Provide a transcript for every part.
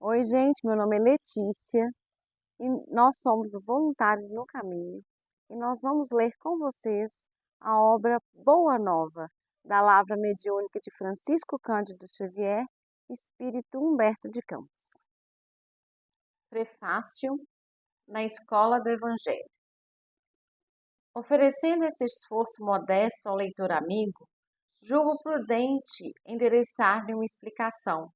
Oi, gente, meu nome é Letícia e nós somos o Voluntários no Caminho e nós vamos ler com vocês a obra Boa Nova, da Lavra Mediúnica de Francisco Cândido Xavier, Espírito Humberto de Campos. Prefácio na Escola do Evangelho. Oferecendo esse esforço modesto ao leitor amigo, julgo prudente endereçar-lhe uma explicação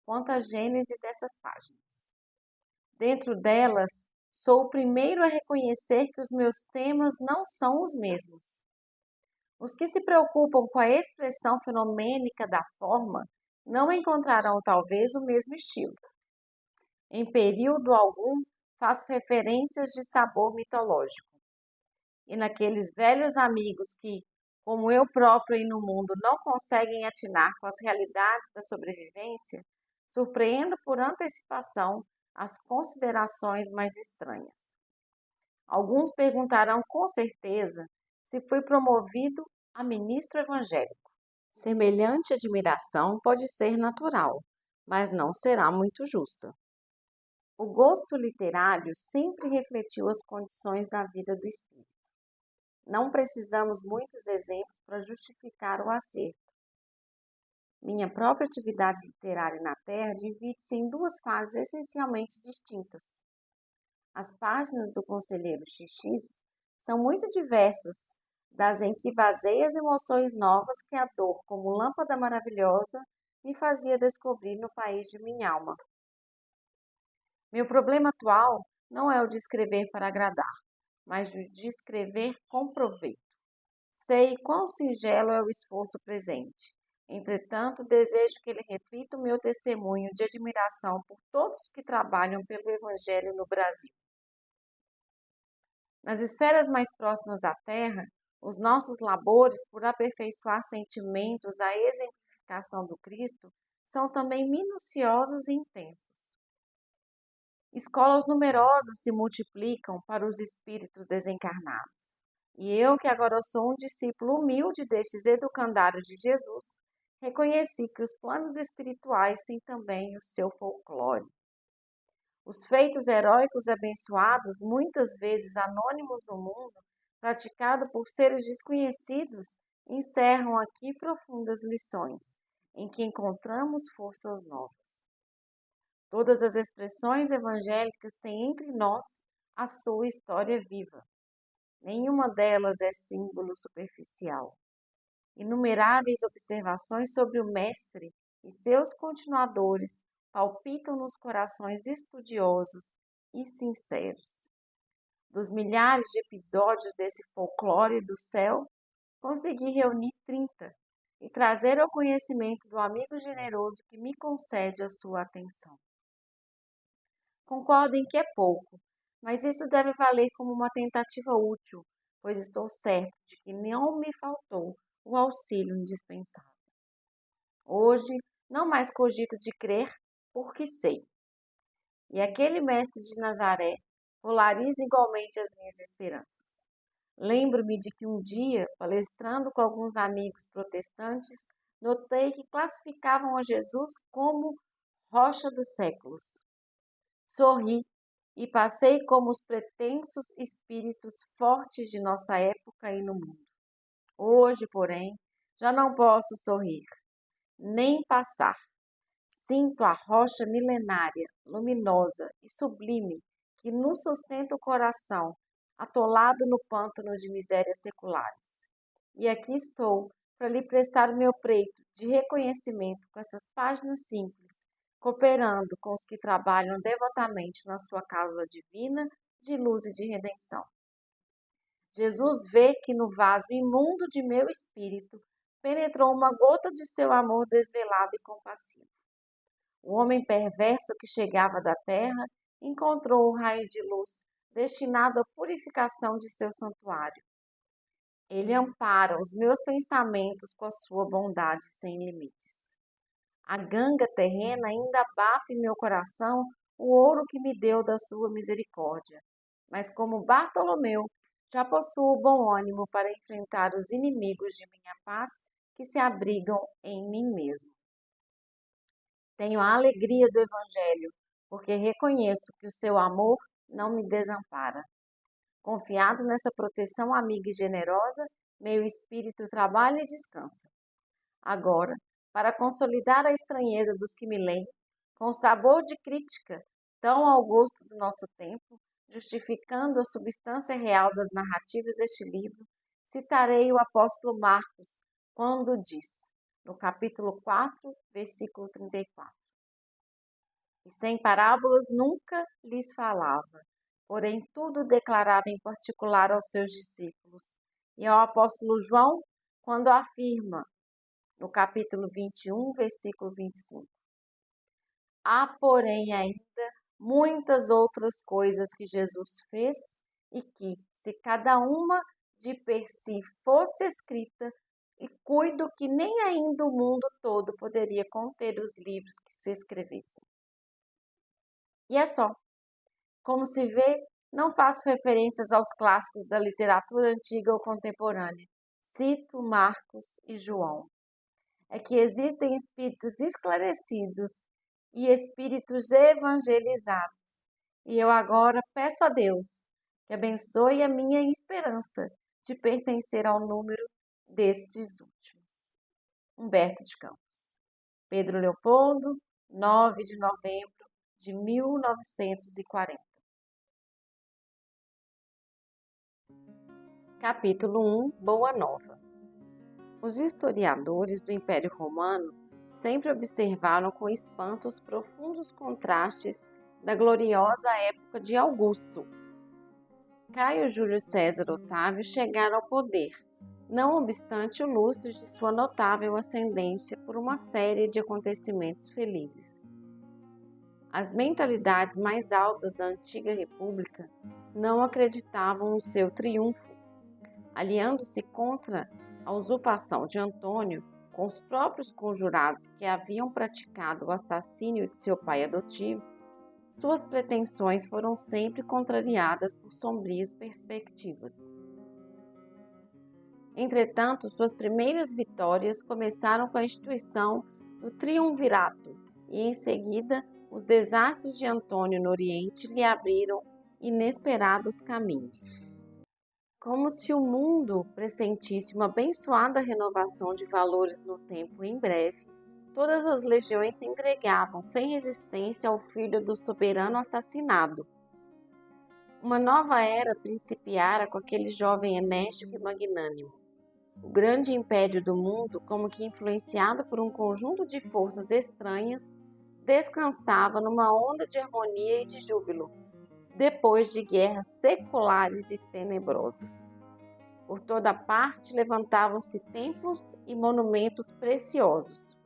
quanto à gênese dessas páginas. Dentro delas, sou o primeiro a reconhecer que os meus temas não são os mesmos. Os que se preocupam com a expressão fenomênica da forma não encontrarão talvez o mesmo estilo. Em período algum, faço referências de sabor mitológico. E naqueles velhos amigos que, como eu próprio e no mundo, não conseguem atinar com as realidades da sobrevivência, surpreendo por antecipação as considerações mais estranhas. Alguns perguntarão com certeza se fui promovido a ministro evangélico. Semelhante admiração pode ser natural, mas não será muito justa. O gosto literário sempre refletiu as condições da vida do espírito. Não precisamos muitos exemplos para justificar o acerto. Minha própria atividade literária na Terra divide-se em duas fases essencialmente distintas. As páginas do Conselheiro XX são muito diversas das em que vazei as emoções novas que a dor, como lâmpada maravilhosa, me fazia descobrir no país de minha alma. Meu problema atual não é o de escrever para agradar, mas o de escrever com proveito. Sei quão singelo é o esforço presente. Entretanto, desejo que ele reflita o meu testemunho de admiração por todos que trabalham pelo Evangelho no Brasil. Nas esferas mais próximas da Terra, os nossos labores por aperfeiçoar sentimentos à exemplificação do Cristo são também minuciosos e intensos. Escolas numerosas se multiplicam para os espíritos desencarnados. E eu, que agora sou um discípulo humilde destes educandários de Jesus, reconheci que os planos espirituais têm também o seu folclore. Os feitos heróicos abençoados, muitas vezes anônimos no mundo, praticado por seres desconhecidos, encerram aqui profundas lições, em que encontramos forças novas. Todas as expressões evangélicas têm entre nós a sua história viva. Nenhuma delas é símbolo superficial. Inumeráveis observações sobre o Mestre e seus continuadores palpitam nos corações estudiosos e sinceros. Dos milhares de episódios desse folclore do céu, consegui reunir 30 e trazer ao conhecimento do amigo generoso que me concede a sua atenção. Concordo em que é pouco, mas isso deve valer como uma tentativa útil, pois estou certo de que não me faltou o auxílio indispensável. Hoje, não mais cogito de crer, porque sei. E aquele mestre de Nazaré polariza igualmente as minhas esperanças. Lembro-me de que um dia, palestrando com alguns amigos protestantes, notei que classificavam a Jesus como rocha dos séculos. Sorri e passei como os pretensos espíritos fortes de nossa época e no mundo. Hoje, porém, já não posso sorrir, nem passar. Sinto a rocha milenária, luminosa e sublime que nos sustenta o coração, atolado no pântano de misérias seculares. E aqui estou para lhe prestar o meu preito de reconhecimento com essas páginas simples, cooperando com os que trabalham devotamente na sua causa divina de luz e de redenção. Jesus vê que no vaso imundo de meu espírito penetrou uma gota de seu amor desvelado e compassivo. O homem perverso que chegava da terra encontrou um raio de luz destinado à purificação de seu santuário. Ele ampara os meus pensamentos com a sua bondade sem limites. A ganga terrena ainda abafa em meu coração o ouro que me deu da sua misericórdia, mas como Bartolomeu, já possuo bom ânimo para enfrentar os inimigos de minha paz que se abrigam em mim mesmo. Tenho a alegria do Evangelho, porque reconheço que o seu amor não me desampara. Confiado nessa proteção amiga e generosa, meu espírito trabalha e descansa. Agora, para consolidar a estranheza dos que me leem, com sabor de crítica tão ao gosto do nosso tempo, justificando a substância real das narrativas deste livro, citarei o apóstolo Marcos, quando diz, no capítulo 4, versículo 34: E sem parábolas nunca lhes falava, porém tudo declarava em particular aos seus discípulos. E ao apóstolo João, quando afirma, no capítulo 21, versículo 25: Há, porém, ainda muitas outras coisas que Jesus fez e que, se cada uma de per si fosse escrita, e cuido que nem ainda o mundo todo poderia conter os livros que se escrevessem. E é só. Como se vê, não faço referências aos clássicos da literatura antiga ou contemporânea. Cito Marcos e João. É que existem espíritos esclarecidos e espíritos evangelizados. E eu agora peço a Deus que abençoe a minha esperança de pertencer ao número destes últimos. Humberto de Campos. Pedro Leopoldo, 9 de novembro de 1940. Capítulo 1. Boa Nova. Os historiadores do Império Romano sempre observaram com espanto os profundos contrastes da gloriosa época de Augusto. Caio Júlio César Otávio chegaram ao poder, não obstante o lustre de sua notável ascendência por uma série de acontecimentos felizes. As mentalidades mais altas da antiga república não acreditavam no seu triunfo, aliando-se contra a usurpação de Antônio com os próprios conjurados que haviam praticado o assassínio de seu pai adotivo. Suas pretensões foram sempre contrariadas por sombrias perspectivas. Entretanto, suas primeiras vitórias começaram com a instituição do triunvirato e, em seguida, os desastres de Antônio no Oriente lhe abriram inesperados caminhos. Como se o mundo pressentisse uma abençoada renovação de valores no tempo em breve, todas as legiões se entregavam sem resistência ao filho do soberano assassinado. Uma nova era principiara com aquele jovem enérgico e magnânimo. O grande império do mundo, como que influenciado por um conjunto de forças estranhas, descansava numa onda de harmonia e de júbilo, depois de guerras seculares e tenebrosas. Por toda parte levantavam-se templos e monumentos preciosos.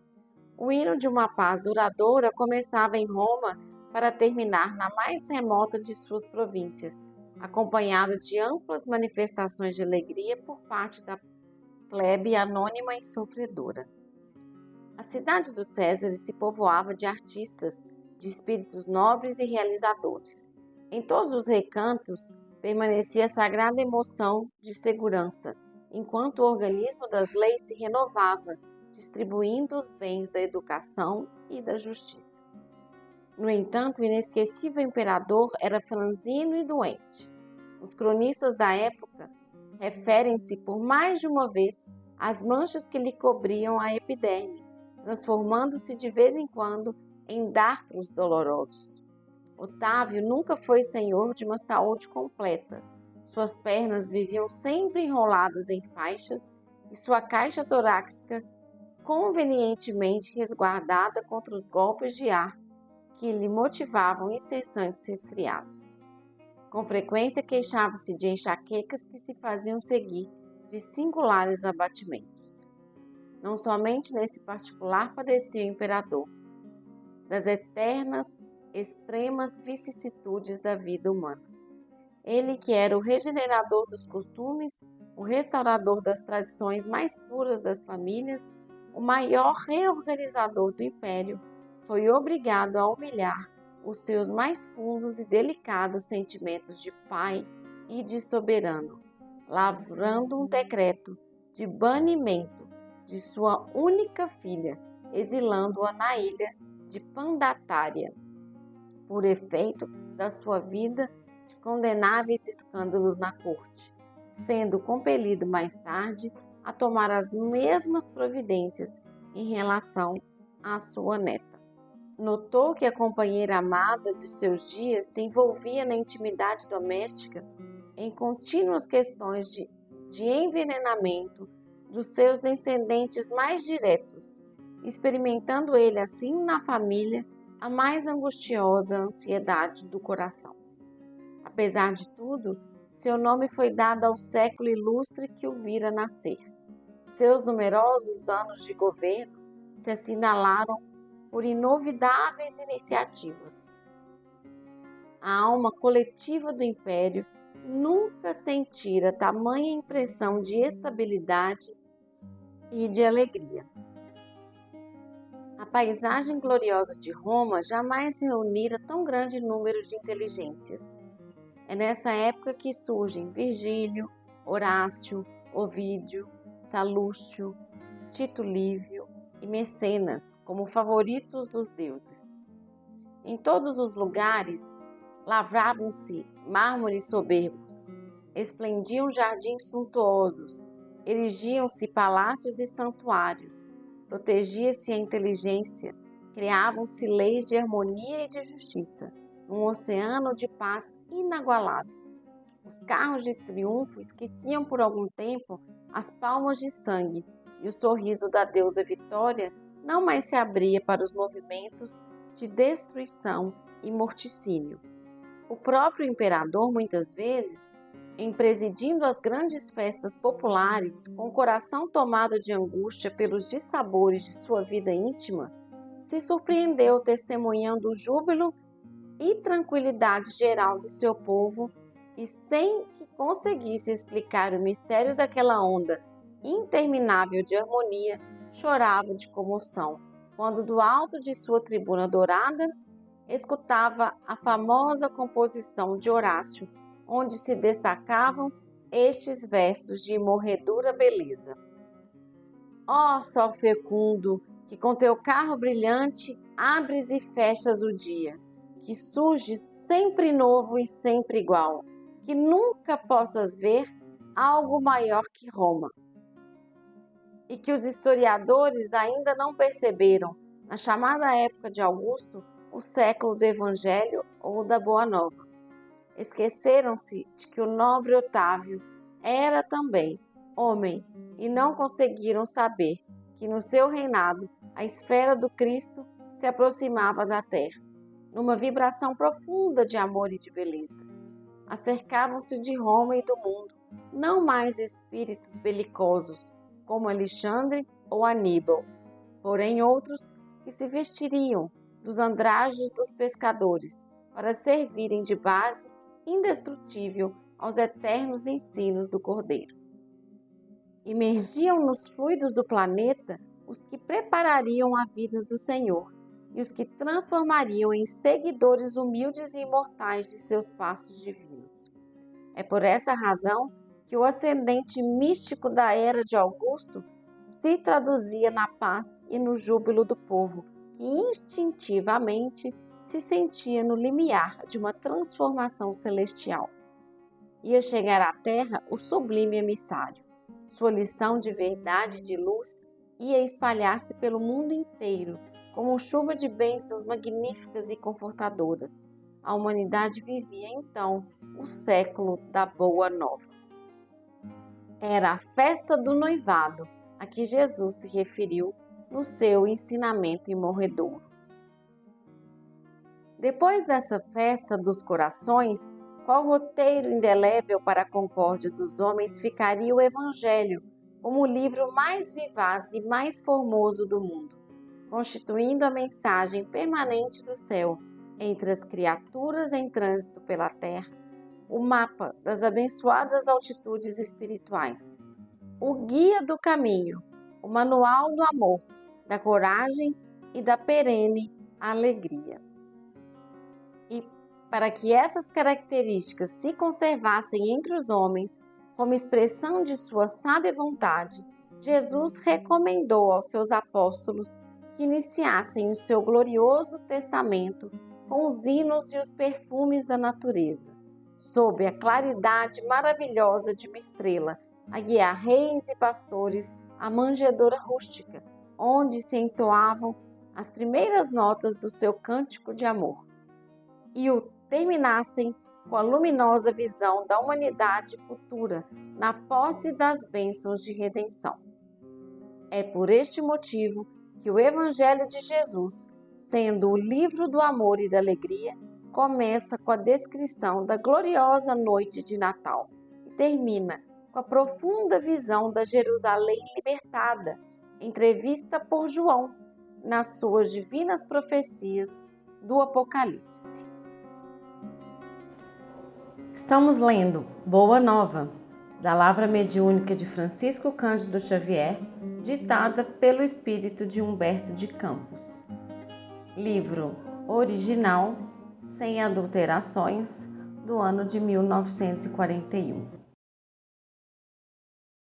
O hino de uma paz duradoura começava em Roma para terminar na mais remota de suas províncias, acompanhado de amplas manifestações de alegria por parte da plebe anônima e sofredora. A cidade dos Césares se povoava de artistas, de espíritos nobres e realizadores. Em todos os recantos permanecia a sagrada emoção de segurança, enquanto o organismo das leis se renovava, distribuindo os bens da educação e da justiça. No entanto, o inesquecível imperador era franzino e doente. Os cronistas da época referem-se por mais de uma vez às manchas que lhe cobriam a epiderme, transformando-se de vez em quando em dartros dolorosos. Otávio nunca foi senhor de uma saúde completa. Suas pernas viviam sempre enroladas em faixas e sua caixa torácica convenientemente resguardada contra os golpes de ar que lhe motivavam incessantes resfriados. Com frequência queixava-se de enxaquecas que se faziam seguir de singulares abatimentos. Não somente nesse particular padecia o imperador, das eternas, extremas vicissitudes da vida humana. Ele que era o regenerador dos costumes, o restaurador das tradições mais puras das famílias, o maior reorganizador do império, foi obrigado a humilhar os seus mais fundos e delicados sentimentos de pai e de soberano, lavrando um decreto de banimento de sua única filha, exilando-a na ilha de Pandatária. por efeito da sua vida de condenáveis escândalos na corte, sendo compelido mais tarde a tomar as mesmas providências em relação à sua neta. Notou que a companheira amada de seus dias se envolvia na intimidade doméstica em contínuas questões de envenenamento dos seus descendentes mais diretos, experimentando ele assim na família a mais angustiosa ansiedade do coração. Apesar de tudo, seu nome foi dado ao século ilustre que o vira nascer. Seus numerosos anos de governo se assinalaram por inovidáveis iniciativas. A alma coletiva do império nunca sentira tamanha impressão de estabilidade e de alegria. A paisagem gloriosa de Roma jamais reunira tão grande número de inteligências. É nessa época que surgem Virgílio, Horácio, Ovídio, Salúcio, Tito Livio e Mecenas como favoritos dos deuses. Em todos os lugares lavravam-se mármores soberbos, esplendiam jardins suntuosos, erigiam-se palácios e santuários, protegia-se a inteligência, criavam-se leis de harmonia e de justiça, num oceano de paz inagualável. Os carros de triunfo esqueciam por algum tempo as palmas de sangue, e o sorriso da deusa Vitória não mais se abria para os movimentos de destruição e morticínio. O próprio imperador, muitas vezes, em presidindo as grandes festas populares, com o coração tomado de angústia pelos dissabores de sua vida íntima, se surpreendeu testemunhando o júbilo e tranquilidade geral do seu povo e, sem que conseguisse explicar o mistério daquela onda interminável de harmonia, chorava de comoção, quando do alto de sua tribuna dourada escutava a famosa composição de Horácio, onde se destacavam estes versos de morredora beleza. Ó sol fecundo, que com teu carro brilhante abres e fechas o dia, que surge sempre novo e sempre igual, que nunca possas ver algo maior que Roma. E que os historiadores ainda não perceberam, na chamada época de Augusto, o século do Evangelho ou da Boa Nova. Esqueceram-se de que o nobre Otávio era também homem e não conseguiram saber que no seu reinado a esfera do Cristo se aproximava da terra, numa vibração profunda de amor e de beleza. Acercavam-se de Roma e do mundo, não mais espíritos belicosos, como Alexandre ou Aníbal, porém outros que se vestiriam dos andrajos dos pescadores para servirem de base indestrutível aos eternos ensinos do Cordeiro. Imergiam nos fluidos do planeta os que preparariam a vida do Senhor e os que transformariam em seguidores humildes e imortais de seus passos divinos. É por essa razão que o ascendente místico da era de Augusto se traduzia na paz e no júbilo do povo, que instintivamente se sentia no limiar de uma transformação celestial. Ia chegar à terra o sublime emissário. Sua lição de verdade e de luz ia espalhar-se pelo mundo inteiro, como chuva de bênçãos magníficas e confortadoras. A humanidade vivia, então, o século da Boa Nova. Era a festa do noivado a que Jesus se referiu no seu ensinamento em morredouro. Depois dessa festa dos corações, qual roteiro indelével para a concórdia dos homens ficaria o Evangelho como o livro mais vivaz e mais formoso do mundo, constituindo a mensagem permanente do céu entre as criaturas em trânsito pela terra, o mapa das abençoadas altitudes espirituais, o guia do caminho, o manual do amor, da coragem e da perene alegria. E para que essas características se conservassem entre os homens como expressão de sua sábia vontade, Jesus recomendou aos seus apóstolos que iniciassem o seu glorioso testamento com os hinos e os perfumes da natureza, sob a claridade maravilhosa de uma estrela, a guiar reis e pastores à manjedoura rústica, onde se entoavam as primeiras notas do seu cântico de amor, e o terminassem com a luminosa visão da humanidade futura na posse das bênçãos de redenção. É por este motivo que o Evangelho de Jesus, sendo o livro do amor e da alegria, começa com a descrição da gloriosa noite de Natal e termina com a profunda visão da Jerusalém libertada, entrevista por João nas suas divinas profecias do Apocalipse. Estamos lendo Boa Nova, da Lavra Mediúnica de Francisco Cândido Xavier, ditada pelo espírito de Humberto de Campos. Livro original, sem adulterações, do ano de 1941.